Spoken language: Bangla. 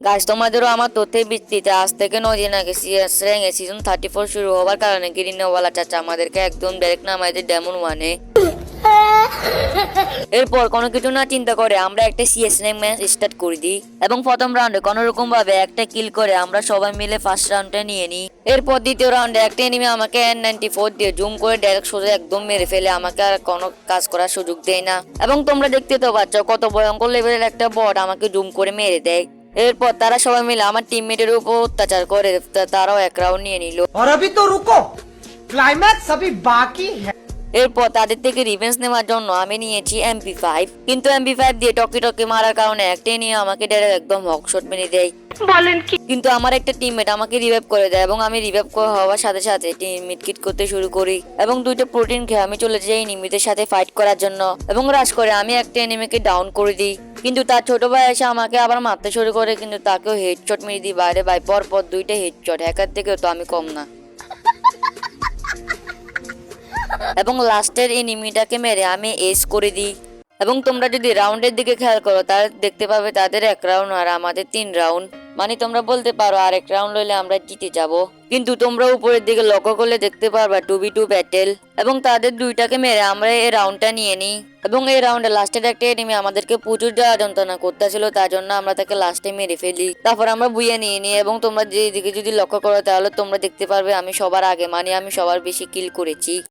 গাইস, তোমাদেরও আমার তথ্যের ভিত্তিতে আজ থেকে 9 দিন আগে সিএস র্যাঙ্কে সিজন 34 শুরু হওয়ার কারণে গ্রিনওয়ালা চাচা আমাদেরকে একদম ডাইরেক্ট নামাই দেয় ডেমন ওয়ানে। এরপর কোনো কিছু না চিন্তা করে আমরা একটা সিএস র্যাঙ্ক ম্যাচ স্টার্ট করে দিই এবং প্রথম রাউন্ডে কোনো রকম ভাবে একটা কিল করে আমরা সবাই মিলে ফার্স্ট রাউন্ডটা নিয়ে নিই। এরপর দ্বিতীয় রাউন্ডে একটা এনিমি আমাকে N94 দিয়ে জুম করে ডাইরেক্ট সোজা একদম মেরে ফেলে, আমাকে আর কোনো কাজ করার সুযোগ দেয় না। এবং তোমরা দেখতে তো পাচ্ছ কত ভয়ঙ্কর লেভেলের একটা বট আমাকে জুম করে মেরে দেয়। এরপর তারা সবাই মিলে আমার টিমমেটের উপর অত্যাচার করে তারাও এক রাউন্ড নিয়ে নিল। और अभी तो रुको, क्लाइमैक्स अभी बाकी है। এরপর তাদের থেকে রিভেঞ্জ নেওয়ার জন্য আমি নিয়েছি MP5, কিন্তু MP5 দিয়ে টকি টকি মারার কারণে একটাই নিয়ে আমাকে ডাইরেক্ট একদম হকশট মেরে দেয়। বলেন কি? কিন্তু আমার একটা টিমমেট আমাকে রিভাইভ করে দেয় এবং আমি রিভাইভ হওয়ার সাথে সাথে টিমমেট কিট করতে শুরু করি এবং দুইটা প্রোটিন খেয়ে আমি চলে যাই এনিমিদের সাথে ফাইট করার জন্য এবং রাশ করে আমি একটা এনিমিকে ডাউন করে দিই। কিন্তু তার ছোট ভাই এসে আমাকে আবার মারতে শুরু করে, কিন্তু তাকেও হেডশট মেরে দিই। বাইরে ভাই পর পর দুইটা হেডশট, হ্যাকার থেকেও তো আমি কম না। এবং লাস্টের এনিমিটাকে মেরে আমি এস করে দিই। এবং তোমরা যদি রাউন্ডের দিকে খেয়াল করো তাহলে দেখতে পাবে তাদের এক রাউন্ড আর আমাদের 3 রাউন্ড, মানে তোমরা বলতে পারো আরেক রাউন্ড হলে আমরা জিতে যাব। কিন্তু তোমরা উপরের দিকে লক্ষ্য করলে দেখতে পারবা 2v2 ব্যাটেল এবং তাদের দুইটাকে মেরে আমরা এই রাউন্ডটা নিয়ে নিই। এবং এই রাউন্ডে লাস্টের একটা এনিমি আমাদেরকে প্রচুর জ্বালা যন্ত্রণা করতেছিল, তার জন্য আমরা তাকে লাস্টে মেরে ফেলি। তারপর আমরা বুইয়ে নিয়ে নিই এবং তোমরা যেদিকে যদি লক্ষ্য করো তাহলে তোমরা দেখতে পারবে আমি সবার আগে, মানে আমি সবার বেশি কিল করেছি।